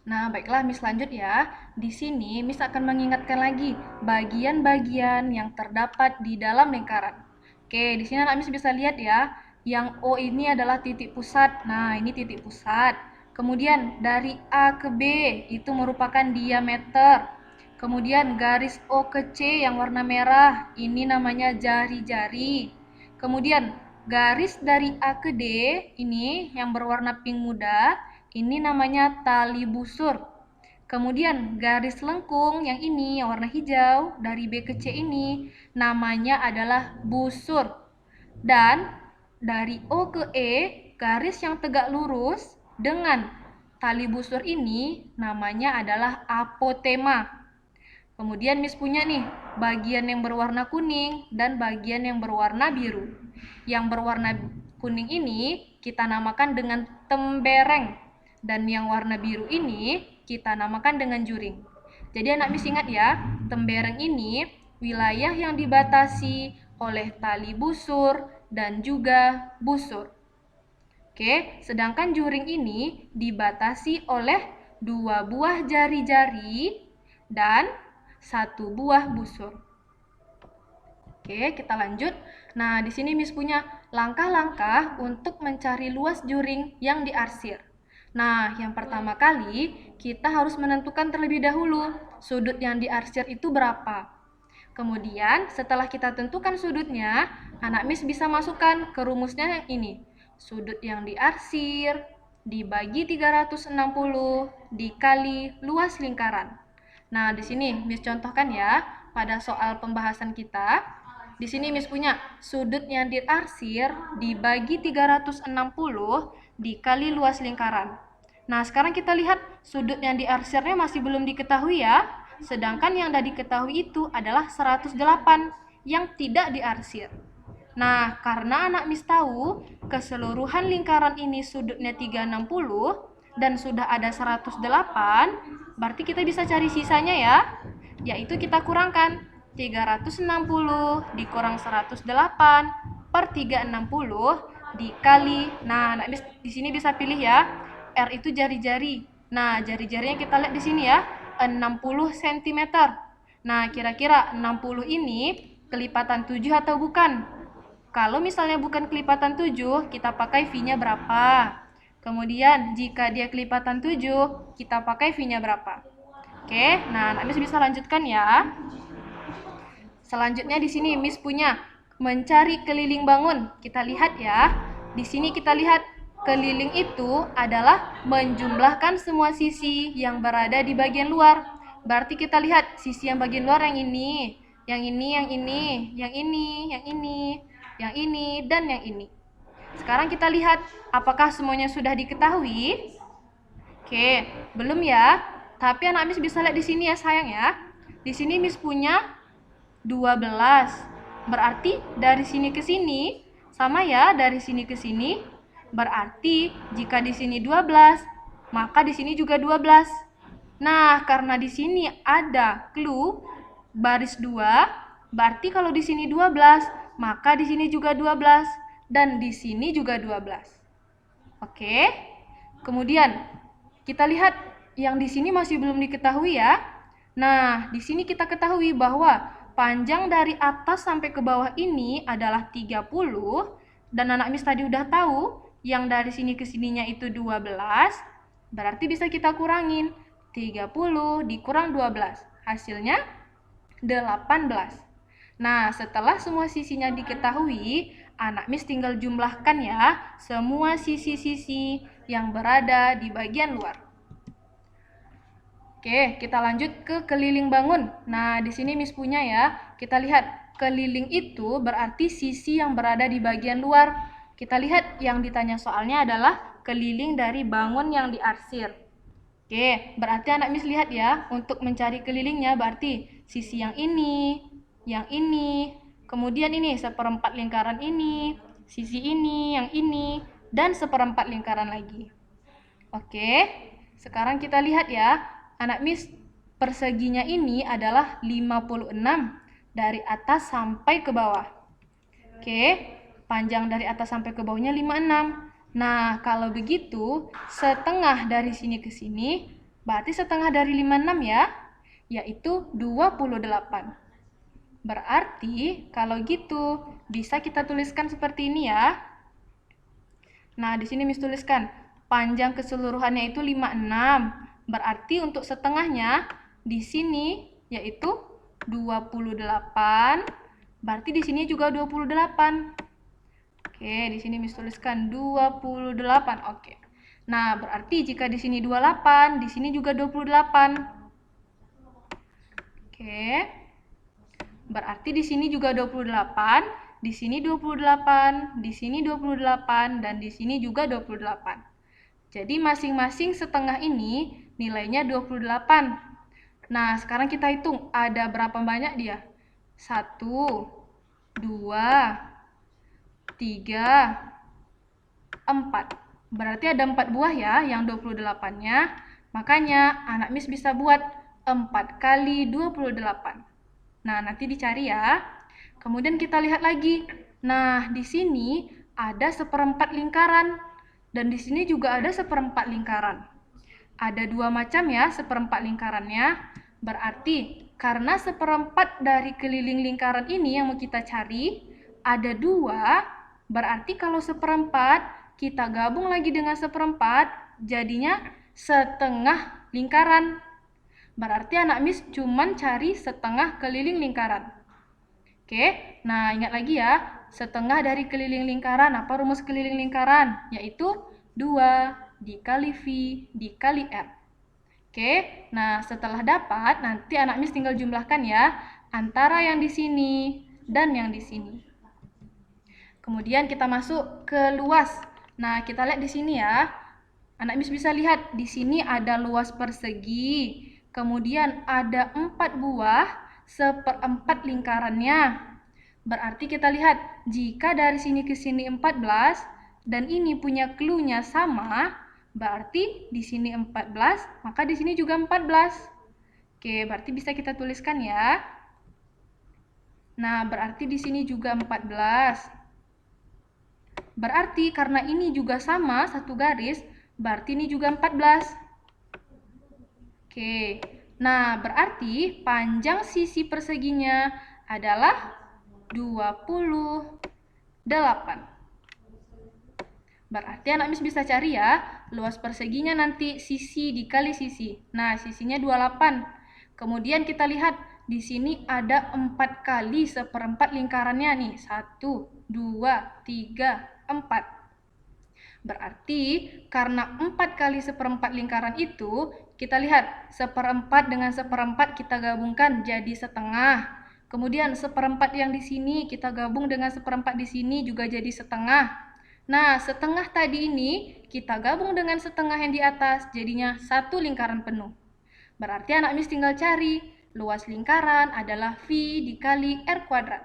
Nah, baiklah Miss lanjut ya. Di sini Miss akan mengingatkan lagi bagian-bagian yang terdapat di dalam lingkaran. Oke, di sini anak Miss bisa lihat ya. Yang O ini adalah titik pusat. Nah, ini titik pusat. Kemudian dari A ke B itu merupakan diameter. Kemudian garis O ke C yang warna merah, ini namanya jari-jari. Kemudian garis dari A ke D ini yang berwarna pink muda, ini namanya tali busur. Kemudian garis lengkung yang ini yang warna hijau dari B ke C ini namanya adalah busur. Dan dari O ke E, garis yang tegak lurus dengan tali busur ini namanya adalah apotema. Kemudian Miss punya nih bagian yang berwarna kuning dan bagian yang berwarna biru. Yang berwarna kuning ini kita namakan dengan tembereng dan yang warna biru ini kita namakan dengan juring. Jadi anak Miss ingat ya, tembereng ini wilayah yang dibatasi oleh tali busur dan juga busur. Oke, sedangkan juring ini dibatasi oleh dua buah jari-jari dan satu buah busur. Oke, kita lanjut. Nah, di sini Miss punya langkah-langkah untuk mencari luas juring yang diarsir. Nah, yang pertama kali kita harus menentukan terlebih dahulu sudut yang diarsir itu berapa. Kemudian, setelah kita tentukan sudutnya, anak Miss bisa masukkan ke rumusnya yang ini. Sudut yang diarsir dibagi 360 dikali luas lingkaran. Nah, di sini Miss contohkan ya, pada soal pembahasan kita. Di sini Miss punya sudut yang diarsir dibagi 360 dikali luas lingkaran. Nah, sekarang kita lihat sudut yang diarsirnya masih belum diketahui ya. Sedangkan yang sudah diketahui itu adalah 108 yang tidak diarsir. Nah, karena anak Miss tahu keseluruhan lingkaran ini sudutnya 360 dan sudah ada 108, berarti kita bisa cari sisanya ya. Yaitu kita kurangkan 360 dikurang 108 per 360 dikali. Nah, anak Miss di sini bisa pilih ya. R itu jari-jari. Nah, jari-jarinya kita lihat di sini ya, 60 cm. Nah, kira-kira 60 ini kelipatan 7 atau bukan? Kalau misalnya bukan kelipatan 7, kita pakai V-nya berapa? Kemudian, jika dia kelipatan 7, kita pakai V-nya berapa? Oke, nah Miss bisa lanjutkan ya. Selanjutnya di sini Miss punya mencari keliling bangun. Kita lihat ya. Di sini kita lihat keliling itu adalah menjumlahkan semua sisi yang berada di bagian luar. Berarti kita lihat sisi yang bagian luar yang ini, yang ini, yang ini, yang ini, yang ini, yang ini, dan yang ini. Sekarang kita lihat apakah semuanya sudah diketahui. Oke, belum ya. Tapi anak Miss bisa lihat di sini ya sayang ya. Di sini Miss punya 12. Berarti dari sini ke sini sama ya, dari sini ke sini. Berarti jika di sini 12, maka di sini juga 12. Nah, karena di sini ada clue baris 2, berarti kalau di sini 12, maka di sini juga 12 dan di sini juga 12. Oke. Kemudian kita lihat yang di sini masih belum diketahui ya. Nah, di sini kita ketahui bahwa panjang dari atas sampai ke bawah ini adalah 30 dan anak Miss tadi udah tahu yang dari sini ke sininya itu 12, berarti bisa kita kurangin 30 dikurang 12. Hasilnya 18. Nah, setelah semua sisinya diketahui, anak Miss tinggal jumlahkan ya semua sisi-sisi yang berada di bagian luar. Oke, kita lanjut ke keliling bangun. Nah, di sini Miss punya ya. Kita lihat keliling itu berarti sisi yang berada di bagian luar. Kita lihat yang ditanya soalnya adalah keliling dari bangun yang diarsir. Oke, berarti anak Miss lihat ya, untuk mencari kelilingnya berarti sisi yang ini, kemudian ini seperempat lingkaran ini, sisi ini, yang ini, dan seperempat lingkaran lagi. Oke, sekarang kita lihat ya, anak Miss perseginya ini adalah 56 dari atas sampai ke bawah. Oke, panjang dari atas sampai ke bawahnya 56. Nah, kalau begitu, setengah dari sini ke sini Berarti setengah dari 56 ya, yaitu 28. Berarti kalau gitu bisa kita tuliskan seperti ini ya. Nah, di sini Miss tuliskan panjang keseluruhannya itu 56. Berarti untuk setengahnya di sini yaitu 28. Berarti di sini juga 28. Oke, di sini Miss tuliskan 28. Oke. Nah, berarti jika di sini 28, di sini juga 28. Oke. Berarti di sini juga 28, di sini 28, di sini 28, dan di sini juga 28. Jadi masing-masing setengah ini nilainya 28. Nah, sekarang kita hitung ada berapa banyak dia? 1, 2, 3, 4. Berarti ada 4 buah ya yang 28-nya. Makanya anak Miss bisa buat 4 kali 28. Nah, nanti dicari ya. Kemudian kita lihat lagi. Nah, di sini ada seperempat lingkaran. Dan di sini juga ada seperempat lingkaran. Ada dua macam ya seperempat lingkarannya. Berarti karena seperempat dari keliling lingkaran ini yang mau kita cari, ada dua. Berarti kalau seperempat, kita gabung lagi dengan seperempat, jadinya setengah lingkaran. Berarti anak Miss cuman cari setengah keliling lingkaran. Oke, nah ingat lagi ya, setengah dari keliling lingkaran. Apa rumus keliling lingkaran? Yaitu 2 dikali V dikali R. Oke, nah setelah dapat, nanti anak Miss tinggal jumlahkan ya, antara yang di sini dan yang di sini. Kemudian kita masuk ke luas. Nah, kita lihat di sini ya. Anak Miss bisa lihat, di sini ada luas persegi. Kemudian ada 4 buah seperempat lingkarannya. Berarti kita lihat, jika dari sini ke sini 14, dan ini punya clue-nya sama, berarti di sini 14, maka di sini juga 14. Oke, berarti bisa kita tuliskan ya. Nah, berarti di sini juga 14. Berarti karena ini juga sama, satu garis, berarti ini juga 14. Oke, nah berarti panjang sisi perseginya adalah 28. Berarti anak Miss bisa cari ya, luas perseginya nanti sisi dikali sisi. Nah, sisinya 28. Kemudian kita lihat, di sini ada 4 kali seperempat lingkarannya nih. 1, 2, 3, 4. Berarti karena 4 kali seperempat lingkaran itu, kita lihat seperempat dengan seperempat kita gabungkan jadi setengah. Kemudian seperempat yang di sini kita gabung dengan seperempat di sini juga jadi setengah. Nah, setengah tadi ini kita gabung dengan setengah yang di atas, jadinya satu lingkaran penuh. Berarti anak Miss tinggal cari, luas lingkaran adalah V dikali R kuadrat.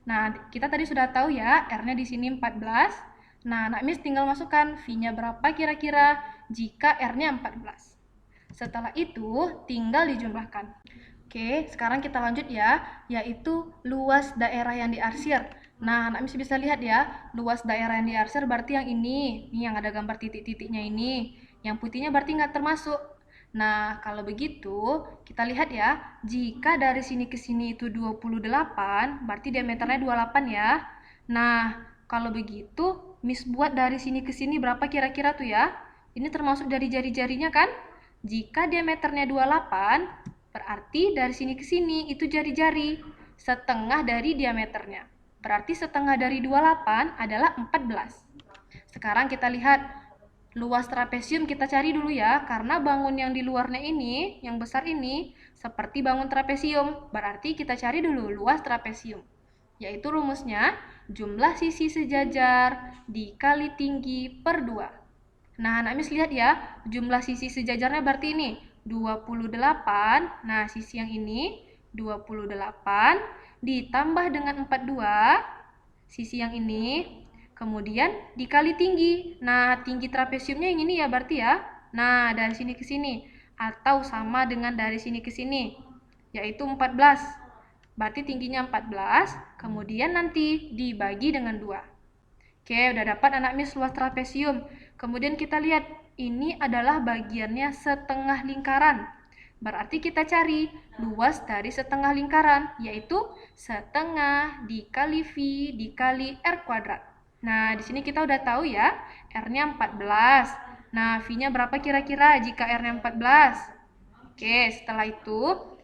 Nah, kita tadi sudah tahu ya, R-nya di sini 14. Nah, anak Miss tinggal masukkan V-nya berapa kira-kira jika R-nya 14. Setelah itu, tinggal dijumlahkan. Oke, sekarang kita lanjut ya, yaitu luas daerah yang diarsir. Nah, anak Miss bisa lihat ya, luas daerah yang diarsir berarti yang ini yang ada gambar titik-titiknya ini. Yang putihnya berarti nggak termasuk. Nah, kalau begitu, kita lihat ya, jika dari sini ke sini itu 28, berarti diameternya 28 ya. Nah, kalau begitu, Miss buat dari sini ke sini berapa kira-kira tuh ya? Ini termasuk dari jari-jarinya kan? Jika diameternya 28, berarti dari sini ke sini itu jari-jari, setengah dari diameternya. Berarti setengah dari 28 adalah 14. Sekarang kita lihat luas trapesium kita cari dulu ya, karena bangun yang di luarnya ini, yang besar ini, seperti bangun trapesium. Berarti kita cari dulu luas trapesium. Yaitu rumusnya, jumlah sisi sejajar dikali tinggi per 2. Nah, anak Miss lihat ya, jumlah sisi sejajarnya berarti ini, 28. Nah, sisi yang ini, 28, ditambah dengan 42, sisi yang ini, kemudian dikali tinggi. Nah, tinggi trapesiumnya yang ini ya berarti ya. Nah, dari sini ke sini. Atau sama dengan dari sini ke sini. Yaitu 14. Berarti tingginya 14. Kemudian nanti dibagi dengan 2. Oke, udah dapat anak Miss luas trapesium. Kemudian kita lihat, ini adalah bagiannya setengah lingkaran. Berarti kita cari luas dari setengah lingkaran, yaitu setengah dikali V dikali R kuadrat. Nah, di sini kita udah tahu ya, R-nya 14. Nah, V-nya berapa kira-kira jika R-nya 14? Oke,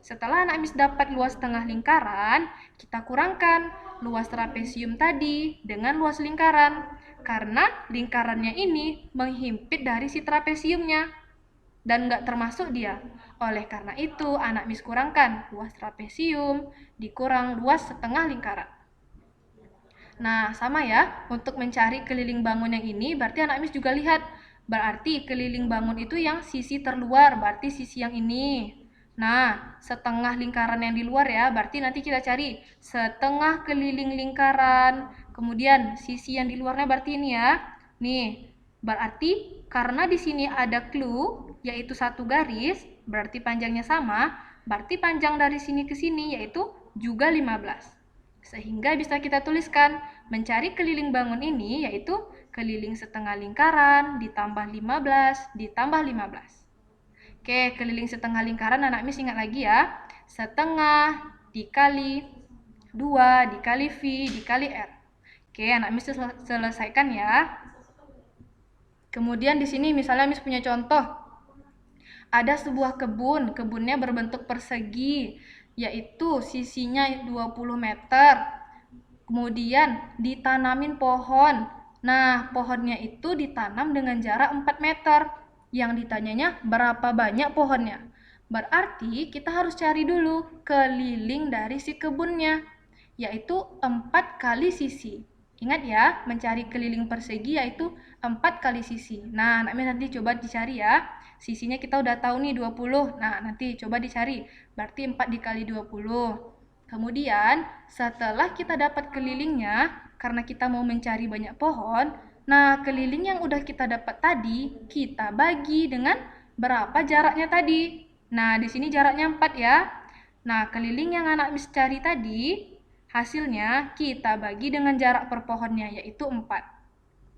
setelah anak mis dapat luas tengah lingkaran, kita kurangkan luas trapesium tadi dengan luas lingkaran. Karena lingkarannya ini menghimpit dari si trapesiumnya dan nggak termasuk dia. Oleh karena itu, anak mis kurangkan luas trapesium dikurang luas setengah lingkaran. Nah, sama ya, untuk mencari keliling bangun yang ini, berarti anak mis juga lihat. Berarti keliling bangun itu yang sisi terluar, berarti sisi yang ini. Nah, setengah lingkaran yang di luar ya, berarti nanti kita cari setengah keliling lingkaran. Kemudian sisi yang di luarnya berarti ini ya. Nih, berarti karena di sini ada clue, yaitu satu garis, berarti panjangnya sama, berarti panjang dari sini ke sini yaitu juga 15. Sehingga bisa kita tuliskan, mencari keliling bangun ini yaitu keliling setengah lingkaran ditambah 15 ditambah 15. Oke, keliling setengah lingkaran anak mis ingat lagi ya. Setengah dikali 2 dikali V dikali R. Oke, anak mis selesaikan ya. Kemudian di sini misalnya mis punya contoh. Ada sebuah kebun, kebunnya berbentuk persegi, yaitu sisinya 20 meter. Kemudian ditanamin pohon. Nah, pohonnya itu ditanam dengan jarak 4 meter. Yang ditanyanya berapa banyak pohonnya. Berarti kita harus cari dulu keliling dari si kebunnya, yaitu 4 kali sisi. Ingat ya, mencari keliling persegi yaitu 4 kali sisi. Nah, nanti coba dicari ya. Sisinya kita udah tahu nih 20. Nah, nanti coba dicari. Berarti 4 dikali 20. Kemudian, setelah kita dapat kelilingnya, karena kita mau mencari banyak pohon, nah keliling yang udah kita dapat tadi, kita bagi dengan berapa jaraknya tadi. Nah, di sini jaraknya 4 ya. Nah, keliling yang anak mis cari tadi, hasilnya kita bagi dengan jarak per pohonnya, yaitu 4.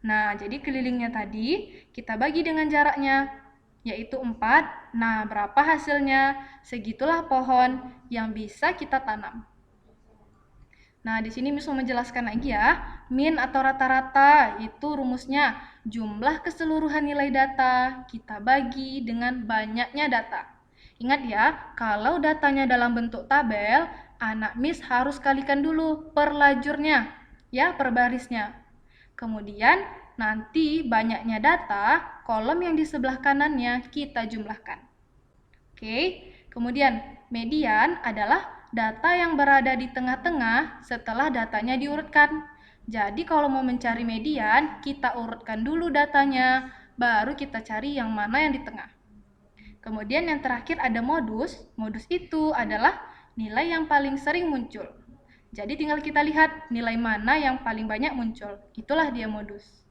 Nah, jadi kelilingnya tadi kita bagi dengan jaraknya, yaitu 4. Nah, berapa hasilnya? Segitulah pohon yang bisa kita tanam. Nah, di sini Miss mau menjelaskan lagi ya. Min atau rata-rata itu rumusnya jumlah keseluruhan nilai data kita bagi dengan banyaknya data. Ingat ya, kalau datanya dalam bentuk tabel, anak Miss harus kalikan dulu per lajurnya, ya, per barisnya. Kemudian nanti banyaknya data, kolom yang di sebelah kanannya kita jumlahkan. Oke, kemudian median adalah data yang berada di tengah-tengah setelah datanya diurutkan. Jadi kalau mau mencari median, kita urutkan dulu datanya, baru kita cari yang mana yang di tengah. Kemudian yang terakhir ada modus. Modus itu adalah nilai yang paling sering muncul. Jadi tinggal kita lihat nilai mana yang paling banyak muncul. Itulah dia modus.